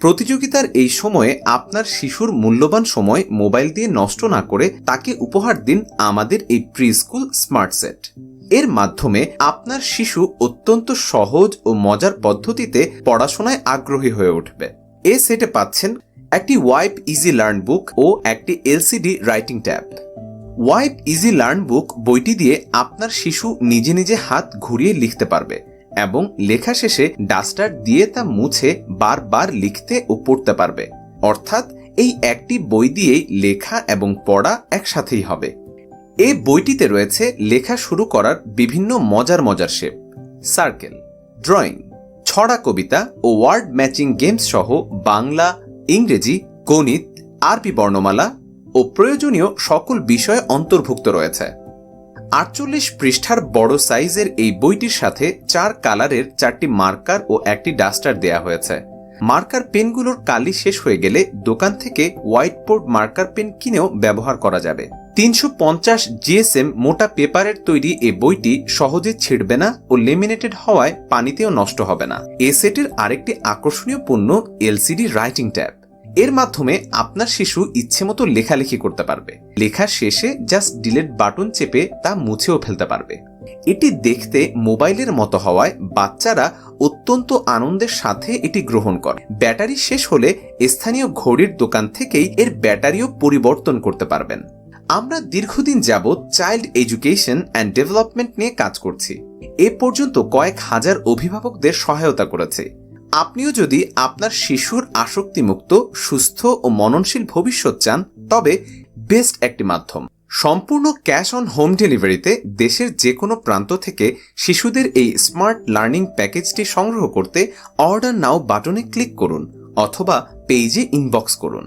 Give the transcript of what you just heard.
প্রতিযোগিতার এই সময়ে আপনার শিশুর মূল্যবান সময় মোবাইল দিয়ে নষ্ট না করে তাকে উপহার দিন আমাদের এই প্রি স্কুল স্মার্ট সেট। এর মাধ্যমে আপনার শিশু অত্যন্ত সহজ ও মজার পদ্ধতিতে পড়াশোনায় আগ্রহী হয়ে উঠবে। এই সেটে পাচ্ছেন একটি ওয়াইপ ইজি লার্ন বুক ও একটি LCD writing tab. Wipe easy learn book বইটি দিয়ে আপনার শিশু নিজে নিজে হাত ঘুরিয়ে লিখতে পারবে এবং লেখা শেষে ডাস্টার দিয়ে তা মুছে বারবার লিখতে ও পড়তে পারবে। অর্থাৎ এই একটি বই দিয়েই লেখা এবং পড়া একসাথেই হবে। এই বইটিতে রয়েছে লেখা শুরু করার বিভিন্ন মজার মজার শেপ, সার্কেল, ড্রয়িং, ছড়া কবিতা ও ওয়ার্ড ম্যাচিং গেমস সহ বাংলা, ইংরেজি, গণিত, আরবি বর্ণমালা ও প্রয়োজনীয় সকল বিষয় অন্তর্ভুক্ত রয়েছে। 48 পৃষ্ঠার বড় সাইজের এই বইটির সাথে 4 কালারের 4টি মার্কার ও একটি ডাস্টার দেয়া হয়েছে। মার্কার পেনগুলোর কালি শেষ হয়ে গেলে দোকান থেকে হোয়াইট বোর্ড মার্কার পেন কিনেও ব্যবহার করা যাবে। 350 জিএসএম মোটা পেপারের তৈরি এই বইটি সহজে ছিঁড়বে না ও লেমিনেটেড হওয়ায় পানিতেও নষ্ট হবে না। এ সেটের আরেকটি আকর্ষণীয় পণ্য এলসিডি রাইটিং ট্যাব। এর মাধ্যমে আপনার শিশু ইচ্ছেমতো লেখালেখি করতে পারবে। লেখা শেষে জাস্ট ডিলিট বাটন চেপে তা মুছেও ফেলতে পারবে। এটি দেখতে মোবাইলের মতো হওয়ায় বাচ্চারা অত্যন্ত আনন্দের সাথে এটি গ্রহণ করে। ব্যাটারি শেষ হলে স্থানীয় ঘড়ির দোকান থেকেই এর ব্যাটারিও পরিবর্তন করতে পারবেন। আমরা দীর্ঘদিন যাবৎ চাইল্ড এডুকেশন অ্যান্ড ডেভেলপমেন্ট নিয়ে কাজ করছি। এ পর্যন্ত কয়েক হাজার অভিভাবকদের সহায়তা করেছে। আপনিও যদি আপনার শিশুর আসক্তিমুক্ত, সুস্থ ও মননশীল ভবিষ্যৎ চান, তবে বেস্ট একটি মাধ্যম। সম্পূর্ণ ক্যাশ অন হোম ডেলিভারিতে দেশের যে কোনো প্রান্ত থেকে শিশুদের এই স্মার্ট লার্নিং প্যাকেজটি সংগ্রহ করতে অর্ডার নাও বাটনে ক্লিক করুন অথবা পেজে ইনবক্স করুন।